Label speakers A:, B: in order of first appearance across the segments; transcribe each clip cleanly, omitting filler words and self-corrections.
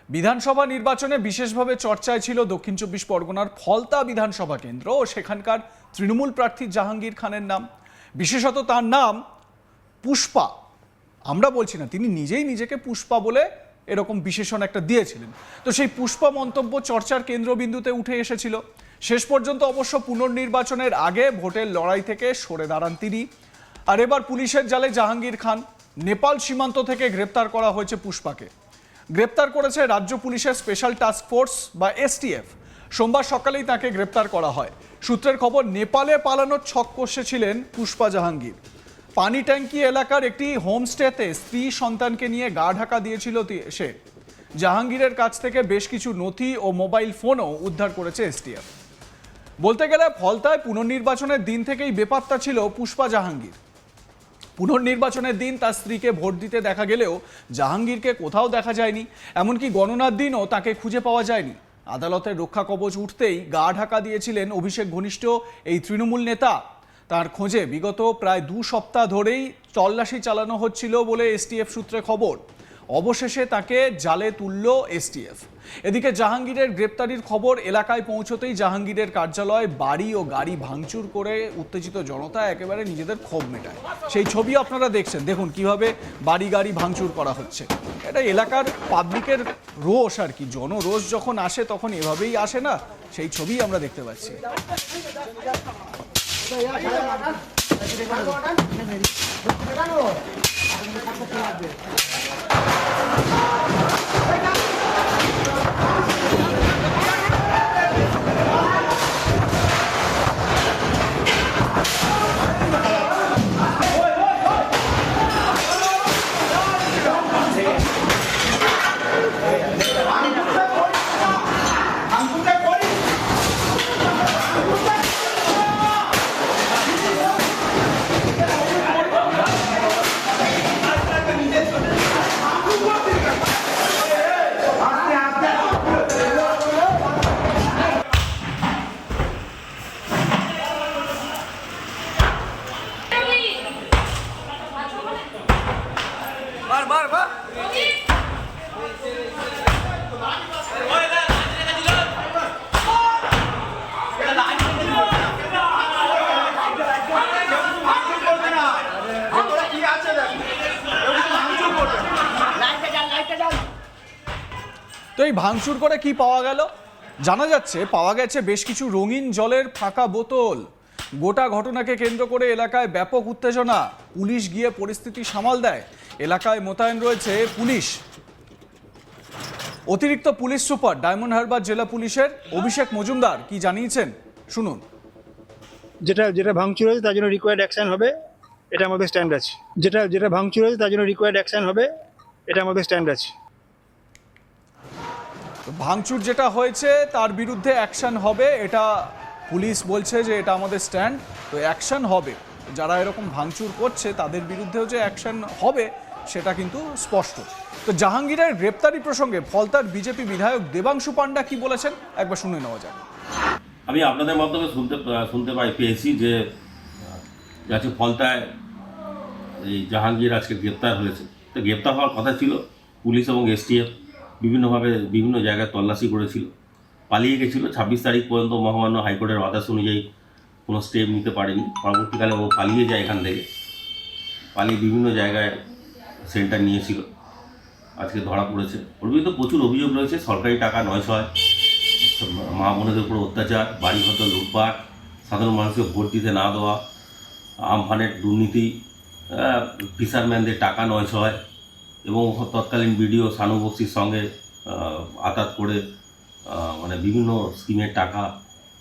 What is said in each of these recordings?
A: বিধানসভা নির্বাচনে বিশেষভাবে চর্চায় ছিল দক্ষিণ চব্বিশ পরগনার ফলতা বিধানসভা কেন্দ্র ও সেখানকার তৃণমূল প্রার্থী জাহাঙ্গীর খানের নাম। বিশেষত তার নাম পুষ্পা। আমরা বলছি না, তিনি নিজেই নিজেকে পুষ্পা বলে এরকম বিশেষণ একটা দিয়েছিলেন। তো সেই পুষ্পা মন্তব্য চর্চার কেন্দ্রবিন্দুতে উঠে এসেছিল। শেষ পর্যন্ত অবশ্য পুনর্নির্বাচনের আগে ভোটের লড়াই থেকে সরে দাঁড়ান তিনি। আর এবার পুলিশের জালে জাহাঙ্গীর খান। নেপাল সীমান্ত থেকে গ্রেপ্তার করা হয়েছে পুষ্পাকে। গ্রেপ্তার করেছে রাজ্য পুলিশের স্পেশাল টাস্ক ফোর্স বা এসটিএফ। সোমবার সকালেই তাকে গ্রেপ্তার করা হয়। সূত্রের খবর, নেপালে পালানোর ছক কষেছিলেন পুষ্পা জাহাঙ্গীর। পানি ট্যাঙ্কি এলাকার একটি হোমস্টেতে স্ত্রী সন্তানকে নিয়ে গা ঢাকা দিয়েছিল সে। জাহাঙ্গীরের কাছ থেকে বেশ কিছু নথি ও মোবাইল ফোনও উদ্ধার করেছে এসটিএফ। বলতে গেলে ফলতায় পুনর্নির্বাচনের দিন থেকেই বেপাত্তা ছিল পুষ্পা জাহাঙ্গীর। পুনর্নির্বাচনের দিন তার স্ত্রীকে ভোট দিতে দেখা গেলেও জাহাঙ্গীরকে কোথাও দেখা যায়নি। এমনকি গণনার দিনও তাকে খুঁজে পাওয়া যায়নি। আদালতের রক্ষা কবচ উঠতেই গা ঢাকা দিয়েছিলেন অভিষেক ঘনিষ্ঠ এই তৃণমূল নেতা। তার খোঁজে বিগত প্রায় 2 সপ্তাহ ধরেই তল্লাশি চালানো হচ্ছিল বলে এসটিএফ সূত্রে খবর। অবশেষে তাকে জালে তুলল এসটিএফ। এদিকে জাহাঙ্গীরের গ্রেপ্তারির খবর এলাকায় পৌঁছতেই জাহাঙ্গীরের কার্যালয়, বাড়ি ও গাড়ি ভাঙচুর করে উত্তেজিত জনতা একেবারে নিজেদের ক্ষোভ মেটায়। সেই ছবি আপনারা দেখছেন। দেখুন কিভাবে বাড়ি গাড়ি ভাঙচুর করা হচ্ছে। এটা এলাকার পাবলিকের রোষ আর কি। জনরোষ যখন আসে তখন এভাবেই আসে না, সেই ছবি আমরা দেখতে পাচ্ছি। তো এই ভাঙচুর করে কি পাওয়া গেল? জানা যাচ্ছে পাওয়া গেছে বেশ কিছু রঙিন জলের ফাঁকা বোতল। গোটা ঘটনাকে কেন্দ্র করে এলাকায় ব্যাপক উত্তেজনা। পুলিশ গিয়ে পরিস্থিতি সামাল দেয়। এলাকায় মোতায়েন রয়েছে পুলিশ। অতিরিক্ত পুলিশ সুপার ডায়মন্ড হারবার জেলা পুলিশের অভিষেক মজুমদার কি জানিয়েছেন শুনুন।
B: যেটা ভাঙচুর হয়েছে তার জন্য রিকোয়ার্ড অ্যাকশন হবে, এটা আমাদের স্ট্যান্ড আছে। যেটা ভাঙচুর হয়েছে তার জন্য রিকোয়ার্ড অ্যাকশন হবে, এটা আমাদের স্ট্যান্ড আছে।
A: ভাঙচুর যেটা হয়েছে তার বিরুদ্ধে অ্যাকশন হবে, এটা পুলিশ বলছে যে এটা আমাদের স্ট্যান্ড। তো অ্যাকশন হবে, যারা এরকম ভাঙচুর করছে তাদের বিরুদ্ধেও যে অ্যাকশন হবে সেটা কিন্তু স্পষ্ট। তো জাহাঙ্গীরের গ্রেপ্তারি প্রসঙ্গে ফলতার বিজেপি বিধায়ক দেবাংশু পান্ডা কি বলেছেন একবার শুনে নেওয়া যাক।
C: আমি আপনাদের মাধ্যমে শুনতে পেয়েছি যে আজকে ফলতায় এই জাহাঙ্গীর আজকে গ্রেপ্তার হয়েছে। তো গ্রেপ্তার হওয়ার কথা ছিল। পুলিশ এবং এসটিএফ বিভিন্নভাবে বিভিন্ন জায়গায় তল্লাশি করেছিল, পালিয়ে গেছিলো। 26 তারিখ পর্যন্ত মহামান্য হাইকোর্টের আদেশ অনুযায়ী কোনো স্টেপ নিতে পারেনি। পরবর্তীকালে ও পালিয়ে যায় এখান থেকে, পালিয়ে বিভিন্ন জায়গায় সেন্টার নিয়েছিল। আজকে ধরা পড়েছে। ওর বিরুদ্ধে প্রচুর অভিযোগ রয়েছে। সরকারি টাকা নয় ছয়, মা বোনেদের উপর অত্যাচার, বাড়িঘর লুটপাট, সাধারণ মানুষকে ভোট দিতে না দেওয়া, আমফানের দুর্নীতি, ফিশারম্যানদের টাকা নয় ছয় এবং তৎকালীন বিডিও সানু বক্সির সঙ্গে আতাত করে মানে বিভিন্ন স্কিমের টাকা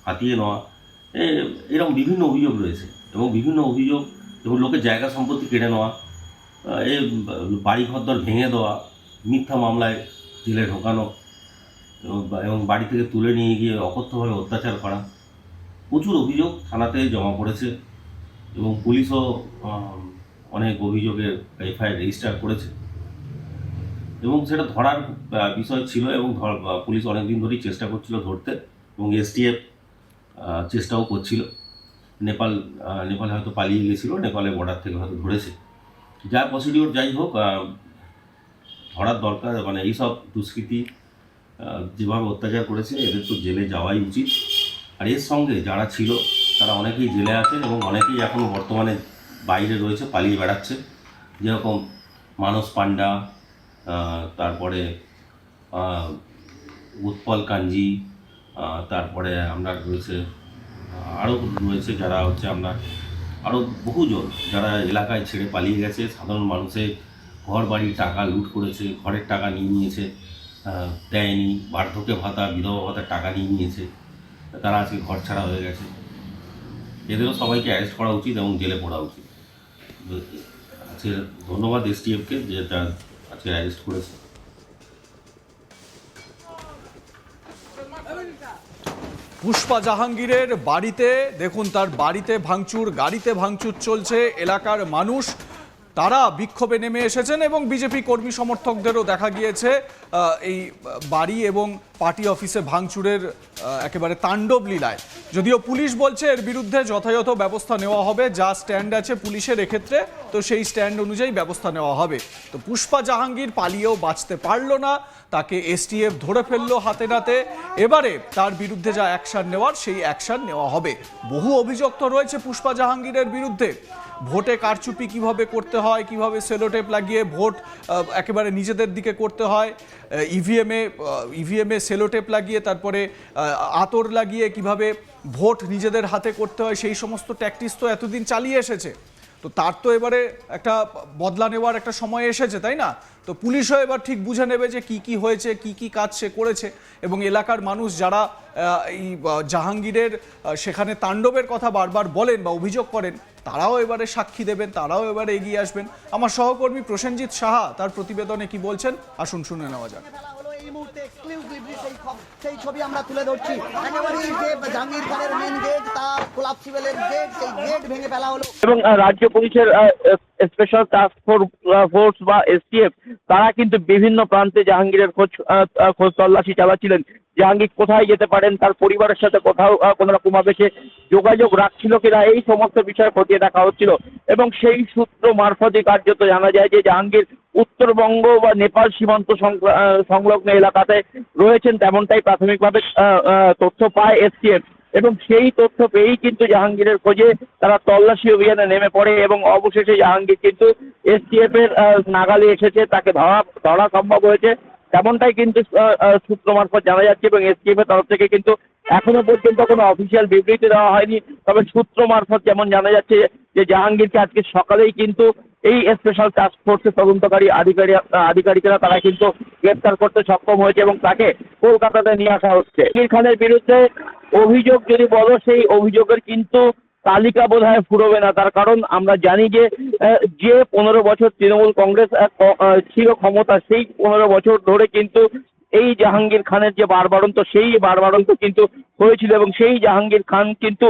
C: হাতিয়ে নেওয়া, এরকম বিভিন্ন অভিযোগ রয়েছে। এবং বিভিন্ন অভিযোগ এবং লোকের জায়গা সম্পত্তি কেড়ে নেওয়া, এই বাড়িঘর ভেঙে দেওয়া, মিথ্যা মামলায় জেলে ঢোকানো এবং বাড়ি থেকে তুলে নিয়ে গিয়ে অকথ্যভাবে অত্যাচার করা, প্রচুর অভিযোগ থানাতে জমা পড়েছে। এবং পুলিশও অনেক অভিযোগের এফআইআর রেজিস্টার করেছে এবং সেটা ধরার বিষয় ছিল। এবং পুলিশ অনেকদিন ধরেই চেষ্টা করছিল ধরতে, এবং এসটিএফ চেষ্টাও করছিল। নেপাল হয়তো পালিয়ে গিয়েছিল, নেপালের বর্ডার থেকে হয়তো ধরেছে। যা প্রসিডিওর যাই হোক, ধরার দরকার। মানে এইসব দুষ্কৃতি যেভাবে অত্যাচার করেছে এদের তো জেলে যাওয়াই উচিত। আর এর সঙ্গে যারা ছিল তারা অনেকেই জেলে আছেন এবং অনেকেই এখনও বর্তমানে বাইরে রয়েছে, পালিয়ে বেড়াচ্ছে। যেরকম মানস পান্ডা, তারপরে উৎপল কাঞ্জি, তারপরে আমরা রয়েছে আরও রয়েছে যারা হচ্ছে আপনার আরও বহুজন যারা এলাকায় ছেড়ে পালিয়ে গেছে। সাধারণ মানুষের ঘর বাড়ি টাকা লুট করেছে, ঘরের টাকা নিয়ে নিয়েছে, দেয়নি। বার্ধক্য ভাতা, বিধবা ভাতার টাকা নিয়ে নিয়েছে, তারা আজকে ঘর ছাড়া হয়ে গেছে। এদেরও সবাইকে অ্যারেস্ট করা উচিত এবং জেলে পড়া উচিত। আজকে ধন্যবাদ এসটিএফকে যেটা আজকে অ্যারেস্ট করেছে।
A: পুষ্পা জাহাঙ্গীরের বাড়িতে দেখুন, তার বাড়িতে ভাঙচুর, গাড়িতে ভাঙচুর চলছে। এলাকার মানুষ তারা বিক্ষোভে নেমে এসেছেন এবং বিজেপি কর্মী সমর্থকদেরও দেখা গিয়েছে এই বাড়ি এবং পার্টি অফিসে ভাঙচুরের একেবারে তাণ্ডব লীলায়। যদিও পুলিশ বলছে এর বিরুদ্ধে যথাযথ ব্যবস্থা নেওয়া হবে, যা স্ট্যান্ড আছে পুলিশের এক্ষেত্রে, তো সেই স্ট্যান্ড অনুযায়ী ব্যবস্থা নেওয়া হবে। তো পুষ্পা জাহাঙ্গীর পালিয়েও বাঁচতে পারল না, তাকে এসটিএফ ধরে ফেললো হাতে নাতে। এবারে তার বিরুদ্ধে যা অ্যাকশন নেওয়ার সেই অ্যাকশন নেওয়া হবে। বহু অভিযোগ তো রয়েছে পুষ্পা জাহাঙ্গীরের বিরুদ্ধে। ভোটে কারচুপি কিভাবে করতে হয়, কিভাবে সেলোটেপ লাগিয়ে ভোট একেবারে নিজেদের দিকে করতে হয়, ইভিএমে সেলোটেপ লাগিয়ে তারপরে আতর লাগিয়ে কিভাবে ভোট নিজেদের হাতে করতে হয়, সেই সমস্ত ট্যাকটিক্স তো এতদিন চালিয়ে এসেছে। তো তার তো এবারে একটা বদলা নেওয়ার একটা সময় এসেছে, তাই না? তো পুলিশও এবার ঠিক বুঝে নেবে যে কি কি হয়েছে, কি কি কাজ সে করেছে। এবং এলাকার মানুষ যারা এই জাহাঙ্গীরের সেখানে তাণ্ডবের কথা বারবার বলেন বা অভিযোগ করেন, তারাও এবারে সাক্ষী দেবেন, তারাও এবারে এগিয়ে আসবেন। আমার সহকর্মী প্রসেনজিৎ সাহা তার প্রতিবেদনে কি বলছেন আসুন শুনে নেওয়া যাক।
D: এই মুহূর্তে এক্সক্লুসিভলি সেই ছবি আমরা তুলে ধরছি। একেবারেই যে জাহাঙ্গীর খানের মেন গেট, তার কোলাপসিবলের গেট, সেই গেট ভেঙে ফেলা হলো।
E: এবং রাজ্য পুলিশের স্পেশাল টাস্ক ফোর্স বা এসটিএফ তারা কিন্তু বিভিন্ন প্রান্তে জাহাঙ্গীরের খোঁজ তল্লাশি চালাচ্ছিলেন। জাহাঙ্গীর কোথায় যেতে পারেন, তার পরিবারের সাথে কোথাও কোনো রকমভাবে সে যোগাযোগ রাখছিল কিনা, এই সমস্ত বিষয় খতিয়ে দেখা হচ্ছিল। এবং সেই সূত্র মারফতে কার্যত জানা যায় যে জাহাঙ্গীর উত্তরবঙ্গ বা নেপাল সীমান্ত সংলগ্ন এলাকাতে রয়েছেন, তেমনটাই প্রাথমিকভাবে তথ্য পায় এসটিএফ। এবং সেই তথ্য পেয়েই কিন্তু জাহাঙ্গীরের খোঁজে তারা তল্লাশি অভিযানে নেমে পড়ে এবং অবশেষে জাহাঙ্গীর কিন্তু এসটিএফ এর নাগালে এসেছে, তাকে ধরা সম্ভব হয়েছে, তেমনটাই কিন্তু সূত্র মারফত জানা যাচ্ছে। এবং এসটিএফ এর তরফ থেকে কিন্তু এখনো পর্যন্ত কোনো অফিসিয়াল বিবৃতি দেওয়া হয়নি। তবে সূত্র মারফত যেমন জানা যাচ্ছে যে জাহাঙ্গীরকে আজকে সকালেই কিন্তু এই স্পেশাল টাস্ক ফোর্সের তদন্তকারী আধিকারিকেরা তারা কিন্তু গ্রেপ্তার করতে সক্ষম হয়েছে এবং তাকে কলকাতাতে নিয়ে আসা হচ্ছে। জাহাঙ্গীর খানের বিরুদ্ধে অভিযোগ যদি বলো, সেই অভিযোগের কিন্তু তালিকা বোধহয় ফুরোবে না। তার কারণ আমরা জানি যে 15 বছর তৃণমূল কংগ্রেস ছিল ক্ষমতা, সেই 15 বছর ধরে কিন্তু এই জাহাঙ্গীর খানের যে বাড়বাড়ন্ত, সেই বাড়বাড়ন্ত কিন্তু হয়েছিল। এবং সেই জাহাঙ্গীর খান কিন্তু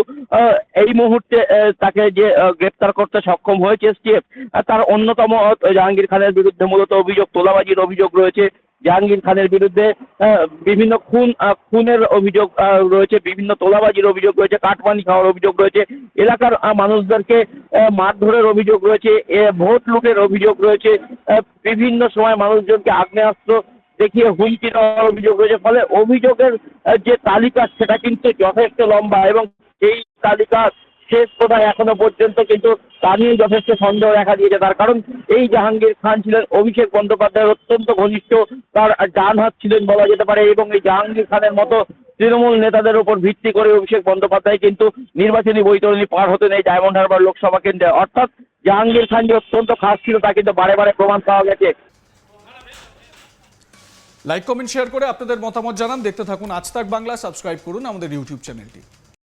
E: এই মুহূর্তে তাকে যে গ্রেপ্তার করতে সক্ষম হয়েছে এসটিএফ, তার অন্যতম জাহাঙ্গীর খানের বিরুদ্ধে মূলত অভিযোগ তোলাবাজির অভিযোগ রয়েছে। জাহাঙ্গীর খানের বিরুদ্ধে বিভিন্ন খুনের অভিযোগ রয়েছে, বিভিন্ন তোলাবাজির অভিযোগ রয়েছে, কাটমানি খাওয়ার অভিযোগ রয়েছে, এলাকার মানুষদেরকে মারধরের অভিযোগ রয়েছে, ভোট লুটের অভিযোগ রয়েছে, বিভিন্ন সময় মানুষজনকে আগ্নেয়াস্ত্র দেখিয়ে হুমকি দেওয়ার অভিযোগ রয়েছে। ফলে অভিযোগের যে তালিকা সেটা কিন্তু যথেষ্ট লম্বা এবং এই তালিকা শেষ কোথায় এখনো পর্যন্ত কিন্তু তা নিয়ে যথেষ্ট সন্দেহ দেখা দিয়েছে। তার কারণ এই জাহাঙ্গীর খান ছিলেন অভিষেক বন্দ্যোপাধ্যায়ের অত্যন্ত ঘনিষ্ঠ, তার ডান হাত ছিলেন বলা যেতে পারে। এবং এই জাহাঙ্গীর খানের মতো তৃণমূল নেতাদের উপর ভিত্তি করে অভিষেক বন্দ্যোপাধ্যায় কিন্তু নির্বাচনী বৈতরণী পার হতেন এই ডায়মন্ড হারবার লোকসভা কেন্দ্রে। অর্থাৎ জাহাঙ্গীর খান যে অত্যন্ত খাস ছিল তা কিন্তু বারে বারে প্রমাণ পাওয়া গেছে।
A: লাইক কমেন্ট শেয়ার করে আপনাদের মতামত জানান। দেখতে থাকুন আজ তাক বাংলা, সাবস্ক্রাইব করুন আমাদের ইউটিউব চ্যানেলটি।